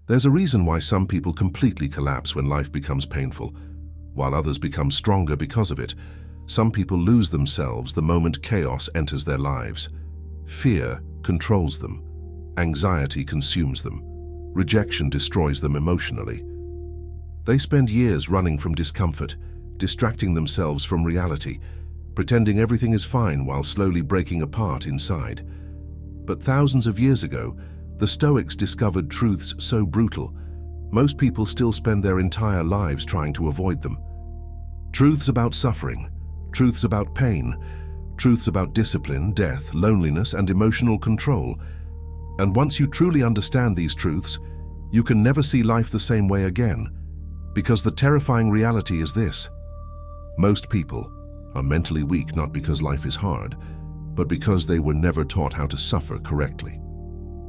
There's a reason why some people completely collapse when life becomes painful, while others become stronger because of it. Some people lose themselves the moment chaos enters their lives. Fear controls them. Anxiety consumes them. Rejection destroys them emotionally. They spend years running from discomfort, distracting themselves from reality, pretending everything is fine while slowly breaking apart inside. But thousands of years ago, the Stoics discovered truths so brutal, most people still spend their entire lives trying to avoid them. Truths about suffering, truths about pain, truths about discipline, death, loneliness, and emotional control. And once you truly understand these truths, you can never see life the same way again, because the terrifying reality is this: most people are mentally weak not because life is hard, but because they were never taught how to suffer correctly.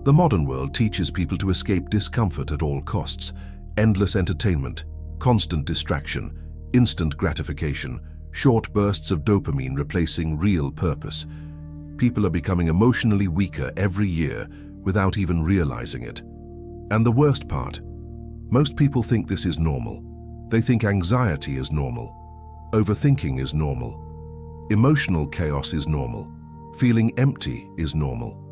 The modern world teaches people to escape discomfort at all costs: endless entertainment, constant distraction, instant gratification, short bursts of dopamine replacing real purpose. People are becoming emotionally weaker every year without even realizing it. And the worst part, most people think this is normal. They think anxiety is normal, overthinking is normal, emotional chaos is normal, feeling empty is normal.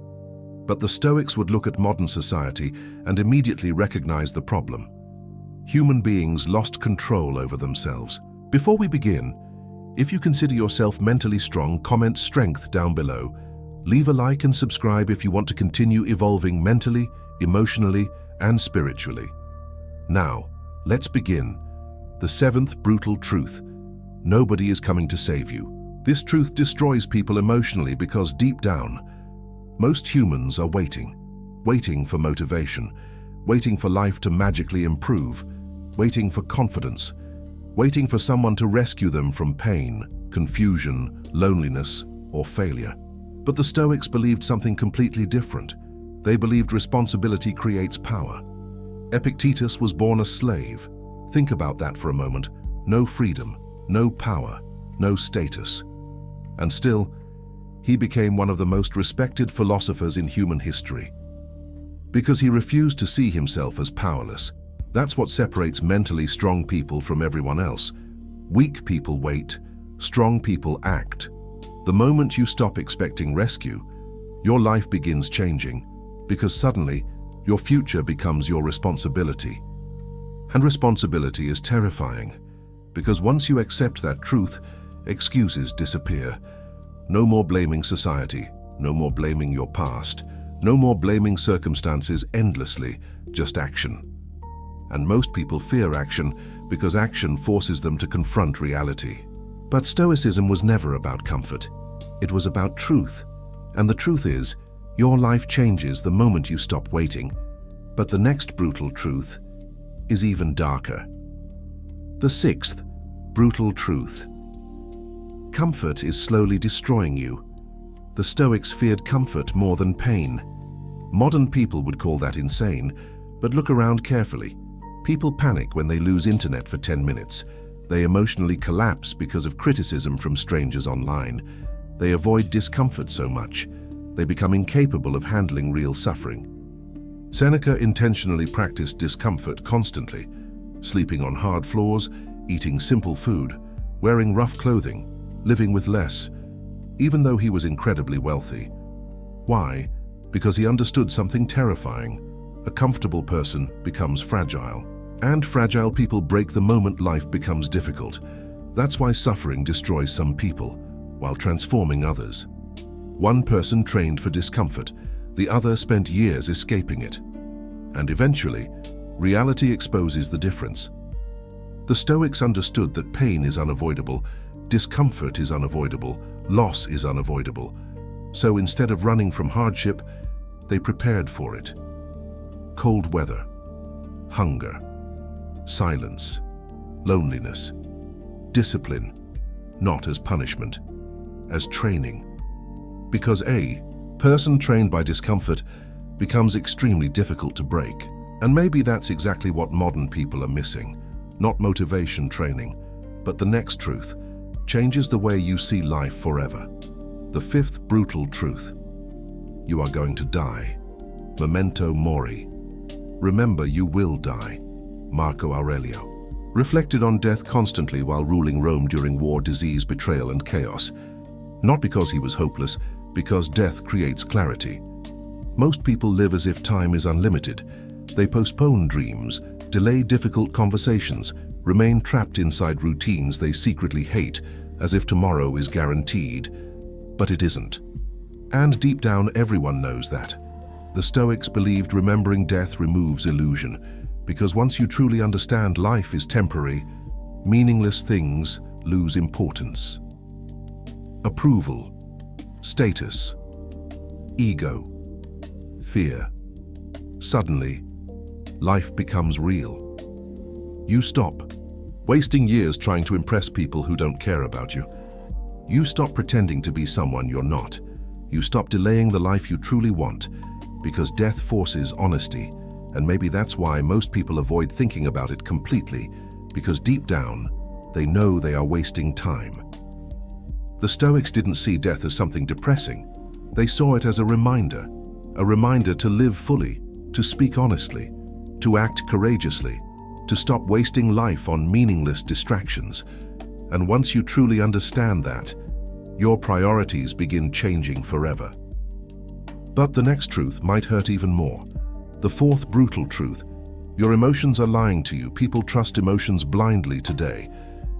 But the Stoics would look at modern society and immediately recognize the problem. Human beings lost control over themselves. Before we begin, if you consider yourself mentally strong, comment strength down below. Leave a like and subscribe if you want to continue evolving mentally, emotionally, and spiritually. Now, let's begin. The seventh brutal truth: nobody is coming to save you. This truth destroys people emotionally because deep down, most humans are waiting for motivation, waiting for life to magically improve, waiting for confidence, waiting for someone to rescue them from pain, confusion, loneliness, or failure. But the Stoics believed something completely different. They believed responsibility creates power. Epictetus was born a slave. Think about that for a moment. No freedom, no power, no status. And still, he became one of the most respected philosophers in human history. Because he refused to see himself as powerless. That's what separates mentally strong people from everyone else. Weak people wait, strong people act. The moment you stop expecting rescue, your life begins changing, because suddenly, your future becomes your responsibility. And responsibility is terrifying, because once you accept that truth, excuses disappear. No more blaming society, no more blaming your past, no more blaming circumstances endlessly, just action. And most people fear action because action forces them to confront reality. But Stoicism was never about comfort. It was about truth. And the truth is, your life changes the moment you stop waiting. But the next brutal truth is even darker. The sixth brutal truth: comfort is slowly destroying you. The Stoics feared comfort more than pain. Modern people would call that insane, but look around carefully. People panic when they lose internet for 10 minutes. They emotionally collapse because of criticism from strangers online. They avoid discomfort so much, they become incapable of handling real suffering. Sêneca intentionally practiced discomfort constantly, sleeping on hard floors, eating simple food, wearing rough clothing, living with less, even though he was incredibly wealthy. Why? Because he understood something terrifying. A comfortable person becomes fragile. And fragile people break the moment life becomes difficult. That's why suffering destroys some people, while transforming others. One person trained for discomfort, the other spent years escaping it. And eventually, reality exposes the difference. The Stoics understood that pain is unavoidable, discomfort is unavoidable, loss is unavoidable. So instead of running from hardship, they prepared for it. Cold weather, hunger, silence, loneliness, discipline, not as punishment, as training. Because a person trained by discomfort becomes extremely difficult to break. And maybe that's exactly what modern people are missing. Not motivation training, but the next truth changes the way you see life forever. The fifth brutal truth: you are going to die. Memento mori. Remember, you will die. Marco Aurélio reflected on death constantly while ruling Rome during war, disease, betrayal, and chaos. Not because he was hopeless, because death creates clarity. Most people live as if time is unlimited. They postpone dreams, delay difficult conversations, remain trapped inside routines they secretly hate, as if tomorrow is guaranteed. But it isn't. And deep down, everyone knows that. The Stoics believed remembering death removes illusion, because once you truly understand life is temporary, meaningless things lose importance. Approval, status, ego, fear. Suddenly, life becomes real. You stop wasting years trying to impress people who don't care about you. You stop pretending to be someone you're not. You stop delaying the life you truly want, because death forces honesty, and maybe that's why most people avoid thinking about it completely, because deep down, they know they are wasting time. The Stoics didn't see death as something depressing. They saw it as a reminder to live fully, to speak honestly, to act courageously, to stop wasting life on meaningless distractions. And once you truly understand that, your priorities begin changing forever. But the next truth might hurt even more. The fourth brutal truth: your emotions are lying to you. People trust emotions blindly today.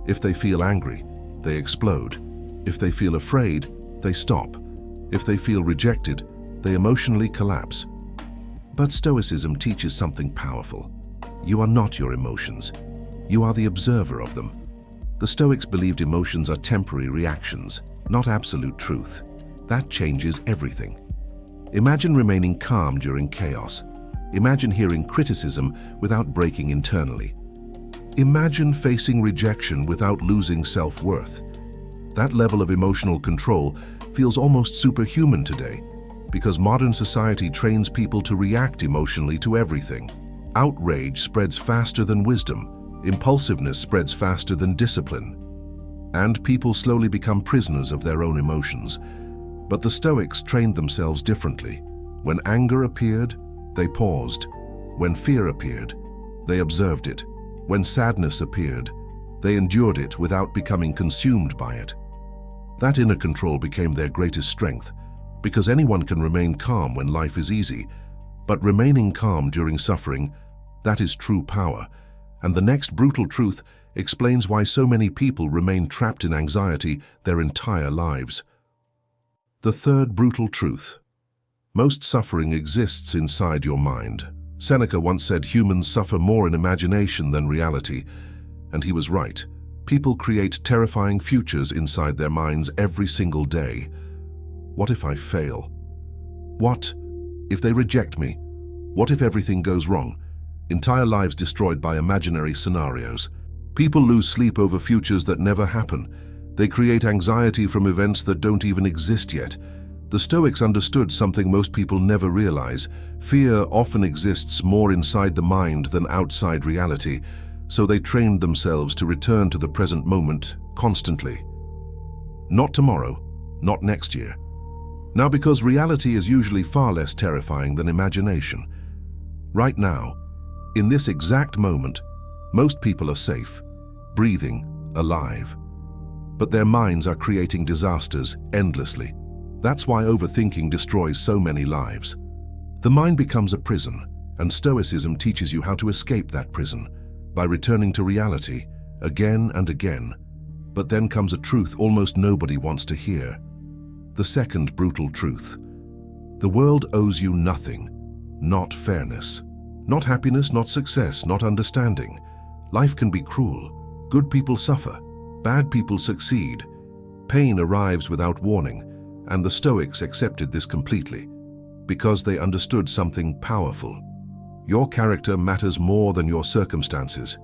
If they feel angry, they explode. If they feel afraid, they stop. If they feel rejected, they emotionally collapse. But Stoicism teaches something powerful. You are not your emotions. You are the observer of them. The Stoics believed emotions are temporary reactions, not absolute truth. That changes everything. Imagine remaining calm during chaos. Imagine hearing criticism without breaking internally. Imagine facing rejection without losing self-worth. That level of emotional control feels almost superhuman today, because modern society trains people to react emotionally to everything. Outrage spreads faster than wisdom. Impulsiveness spreads faster than discipline. And people slowly become prisoners of their own emotions. But the Stoics trained themselves differently. When anger appeared, they paused. When fear appeared, they observed it. When sadness appeared, they endured it without becoming consumed by it. That inner control became their greatest strength, because anyone can remain calm when life is easy, but remaining calm during suffering, that is true power. And the next brutal truth explains why so many people remain trapped in anxiety their entire lives. The third brutal truth: most suffering exists inside your mind. Sêneca once said humans suffer more in imagination than reality, and he was right. People create terrifying futures inside their minds every single day. What if I fail? What if they reject me? What if everything goes wrong? Entire lives destroyed by imaginary scenarios. People lose sleep over futures that never happen. They create anxiety from events that don't even exist yet. The Stoics understood something most people never realize. Fear often exists more inside the mind than outside reality, so they trained themselves to return to the present moment constantly. Not tomorrow, not next year. Now, because reality is usually far less terrifying than imagination. Right now, in this exact moment, most people are safe, breathing, alive. But their minds are creating disasters endlessly. That's why overthinking destroys so many lives. The mind becomes a prison, and Stoicism teaches you how to escape that prison by returning to reality again and again. But then comes a truth almost nobody wants to hear. The second brutal truth: the world owes you nothing, not fairness, not happiness, not success, not understanding. Life can be cruel. Good people suffer. Bad people succeed. Pain arrives without warning, and the Stoics accepted this completely, because they understood something powerful. Your character matters more than your circumstances.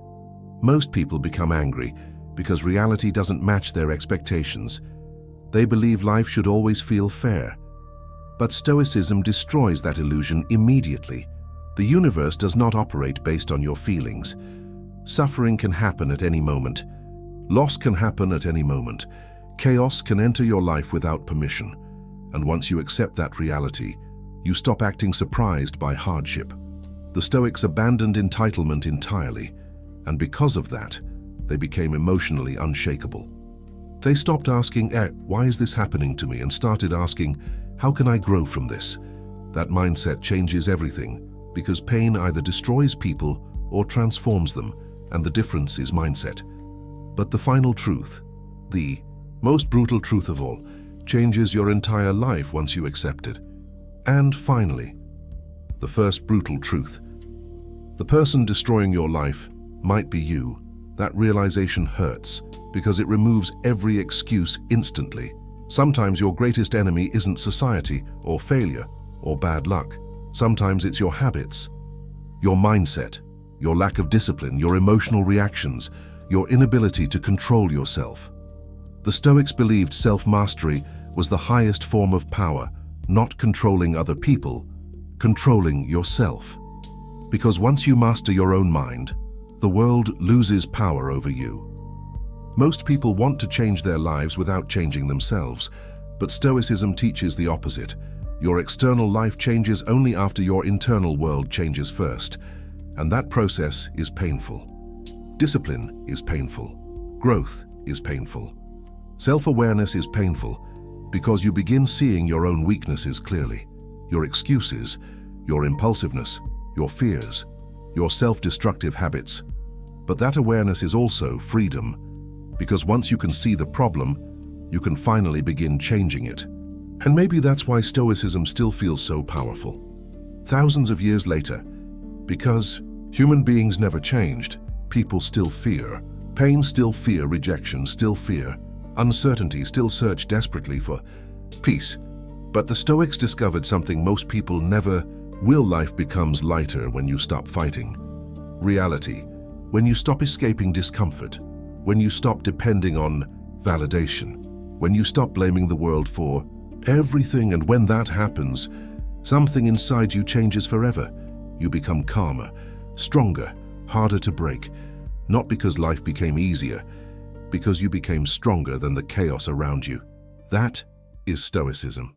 Most people become angry because reality doesn't match their expectations. They believe life should always feel fair. But Stoicism destroys that illusion immediately. The universe does not operate based on your feelings. Suffering can happen at any moment. Loss can happen at any moment. Chaos can enter your life without permission. And once you accept that reality, you stop acting surprised by hardship. The Stoics abandoned entitlement entirely, and because of that, they became emotionally unshakable. They stopped asking, why is this happening to me, and started asking, how can I grow from this? That mindset changes everything, because pain either destroys people or transforms them, and the difference is mindset. But the final truth, the most brutal truth of all, changes your entire life once you accept it. And finally, the first brutal truth. The person destroying your life might be you. That realization hurts because it removes every excuse instantly. Sometimes your greatest enemy isn't society or failure or bad luck. Sometimes it's your habits, your mindset, your lack of discipline, your emotional reactions, your inability to control yourself. The Stoics believed self-mastery was the highest form of power, not controlling other people, controlling yourself. Because once you master your own mind, the world loses power over you. Most people want to change their lives without changing themselves, but Stoicism teaches the opposite. Your external life changes only after your internal world changes first, and that process is painful. Discipline is painful. Growth is painful. Self-awareness is painful because you begin seeing your own weaknesses clearly, your excuses, your impulsiveness, your fears, your self-destructive habits. But that awareness is also freedom, because once you can see the problem, you can finally begin changing it. And maybe that's why Stoicism still feels so powerful. Thousands of years later, because human beings never changed, people still fear. Pain still fear, rejection still fear, uncertainty still search desperately for peace. But the Stoics discovered something most people never will. Life becomes lighter when you stop fighting. Reality, when you stop escaping discomfort, when you stop depending on validation, when you stop blaming the world for everything. And when that happens, something inside you changes forever. You become calmer, stronger, harder to break, not because life became easier, because you became stronger than the chaos around you. That is Stoicism.